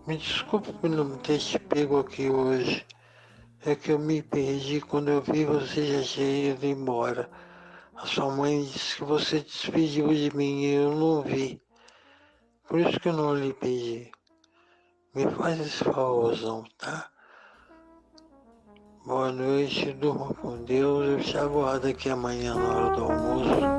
Me desculpe por não ter te pego aqui hoje. É que eu me perdi quando eu vi você já tinha ido embora. A sua mãe disse que você despediu de mim e eu não vi. Por isso que eu não lhe pedi. Me faz esse favorzão, tá? Boa noite, durma com Deus. Eu te aguardo aqui amanhã na hora do almoço.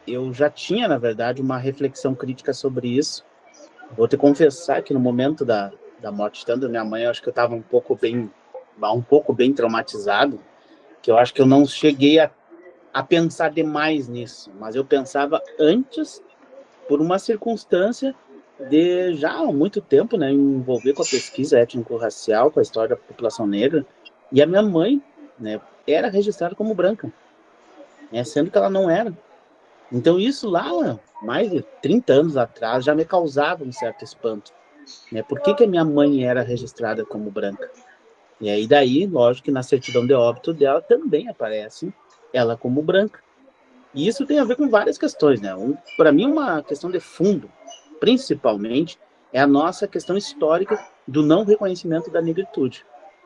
Eu já tinha, na verdade, uma reflexão crítica sobre isso. Vou te confessar que no momento da morte tanto da minha mãe, eu acho que eu estava um pouco bem traumatizado, que eu acho que eu não cheguei a pensar demais nisso, mas eu pensava antes por uma circunstância de já há muito tempo, né, me envolver com a pesquisa étnico-racial, com a história da população negra, e a minha mãe, né, era registrada como branca, né, sendo que ela não era. Então isso lá, mais de 30 anos atrás, já me causava um certo espanto, né, por que a minha mãe era registrada como branca? E aí daí, lógico que na certidão de óbito dela também aparece ela como branca. E isso tem a ver com várias questões, né? Para mim, uma questão de fundo, principalmente, é a nossa questão histórica do não reconhecimento da negritude.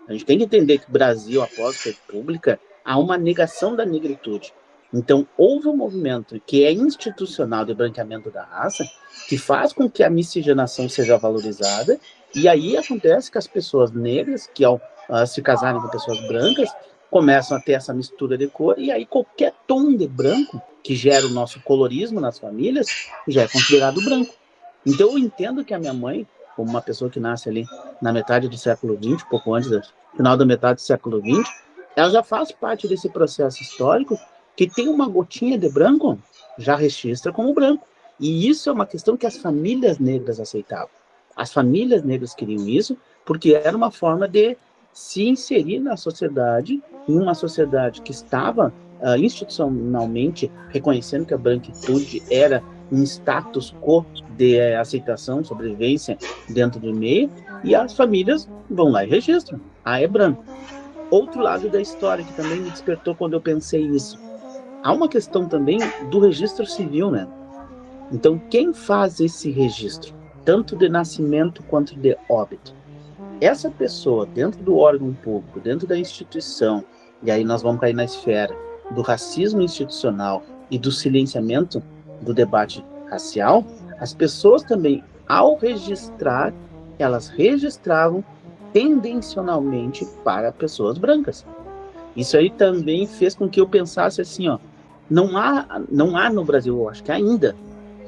A gente tem que entender que o Brasil, após a República, há uma negação da negritude. Então, houve um movimento que é institucional de branqueamento da raça, que faz com que a miscigenação seja valorizada, e aí acontece que as pessoas negras, que ao se casarem com pessoas brancas, começam a ter essa mistura de cor, e aí qualquer tom de branco que gera o nosso colorismo nas famílias já é considerado branco. Então eu entendo que a minha mãe, como uma pessoa que nasce ali na metade do século XX, pouco antes do final da metade do século XX, ela já faz parte desse processo histórico que tem uma gotinha de branco, já registra como branco. E isso é uma questão que as famílias negras aceitavam. As famílias negras queriam isso porque era uma forma de se inserir na sociedade, em uma sociedade que estava institucionalmente reconhecendo que a branquitude era um status quo de aceitação, sobrevivência dentro do meio, e as famílias vão lá e registram. Ah, é branco. Outro lado da história que também me despertou quando eu pensei isso. Há uma questão também do registro civil, né? Então, quem faz esse registro, tanto de nascimento quanto de óbito? Essa pessoa, dentro do órgão público, dentro da instituição, e aí nós vamos cair na esfera do racismo institucional e do silenciamento do debate racial, as pessoas também, ao registrar, elas registravam tendencionalmente para pessoas brancas. Isso aí também fez com que eu pensasse assim, ó, não há no Brasil, eu acho que ainda,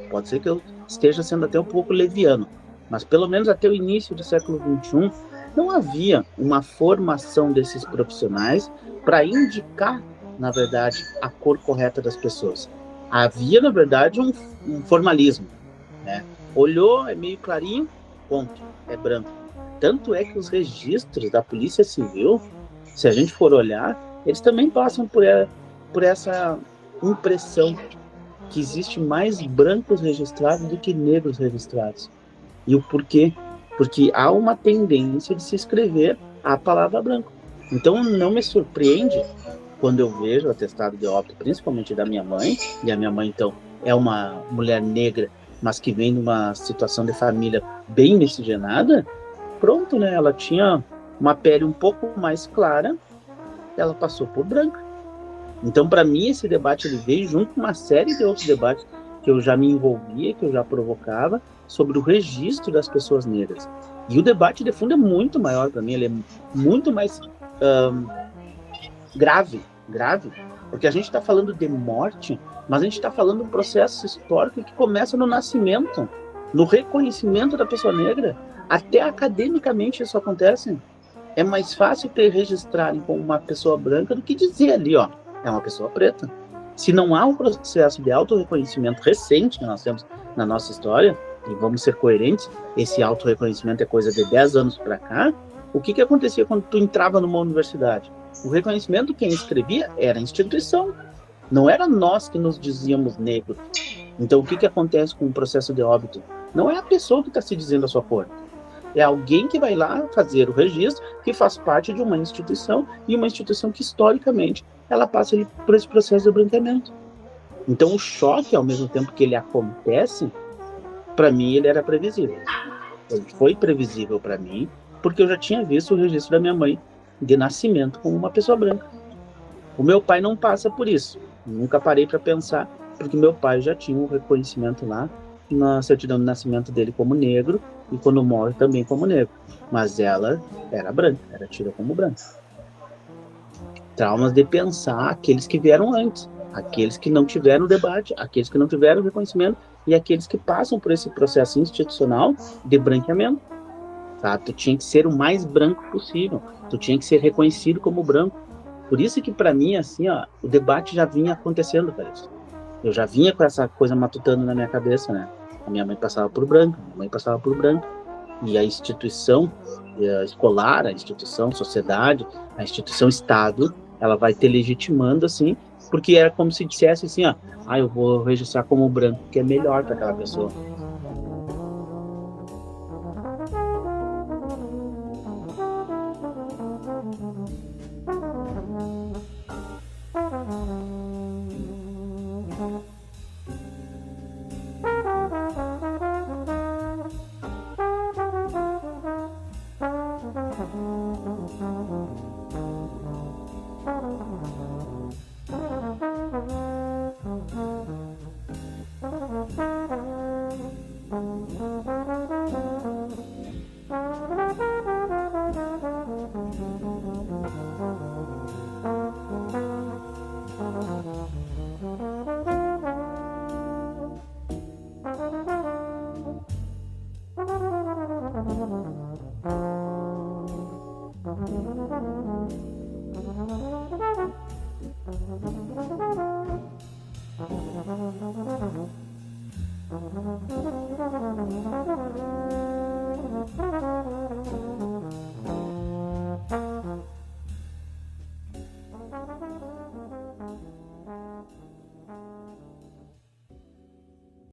pode ser que eu esteja sendo até um pouco leviano, mas pelo menos até o início do século XXI, não havia uma formação desses profissionais para indicar, na verdade, a cor correta das pessoas. Havia, na verdade, um formalismo, né? Olhou, é meio clarinho, ponto, é branco. Tanto é que os registros da Polícia Civil, se a gente for olhar, eles também passam por essa impressão que existe mais brancos registrados do que negros registrados. E o porquê? Porque há uma tendência de se escrever a palavra branco. Então não me surpreende quando eu vejo o atestado de óbito, principalmente da minha mãe, e a minha mãe então é uma mulher negra, mas que vem de uma situação de família bem miscigenada, pronto, né? Ela tinha uma pele um pouco mais clara, ela passou por branca. Então, para mim, esse debate ele veio junto com uma série de outros debates que eu já me envolvia, que eu já provocava, sobre o registro das pessoas negras. E o debate de fundo é muito maior para mim, ele é muito mais grave, porque a gente está falando de morte, mas a gente está falando de um processo histórico que começa no nascimento, no reconhecimento da pessoa negra. Até academicamente isso acontece. É mais fácil ter registrado como uma pessoa branca do que dizer ali, ó, é uma pessoa preta. Se não há um processo de autorreconhecimento recente que nós temos na nossa história, e vamos ser coerentes, esse autorreconhecimento é coisa de 10 anos para cá, o que acontecia quando tu entrava numa universidade? O reconhecimento, quem escrevia era a instituição, não era nós que nos dizíamos negros. Então o que acontece com o processo de óbito? Não é a pessoa que está se dizendo a sua cor, é alguém que vai lá fazer o registro, que faz parte de uma instituição, e uma instituição que historicamente ela passa por esse processo de branqueamento. Então o choque, ao mesmo tempo que ele acontece, para mim ele era previsível. Ele foi previsível para mim, porque eu já tinha visto o registro da minha mãe de nascimento como uma pessoa branca. O meu pai não passa por isso. Nunca parei para pensar, porque meu pai já tinha um reconhecimento lá na certidão de nascimento dele como negro, e quando morre também como negro. Mas ela era branca, era tida como branca. Traumas de pensar aqueles que vieram antes, aqueles que não tiveram debate, aqueles que não tiveram reconhecimento, e aqueles que passam por esse processo institucional de branqueamento. Tá? Tu tinha que ser o mais branco possível, tu tinha que ser reconhecido como branco. Por isso que para mim, assim, ó, o debate já vinha acontecendo, parece. Eu já vinha com essa coisa matutando na minha cabeça, né? Minha mãe passava por branca, minha mãe passava por branca. E a instituição escolar, a instituição sociedade, a instituição Estado, ela vai te legitimando assim, porque é como se dissesse assim, ó, eu vou registrar como branco, que é melhor para aquela pessoa.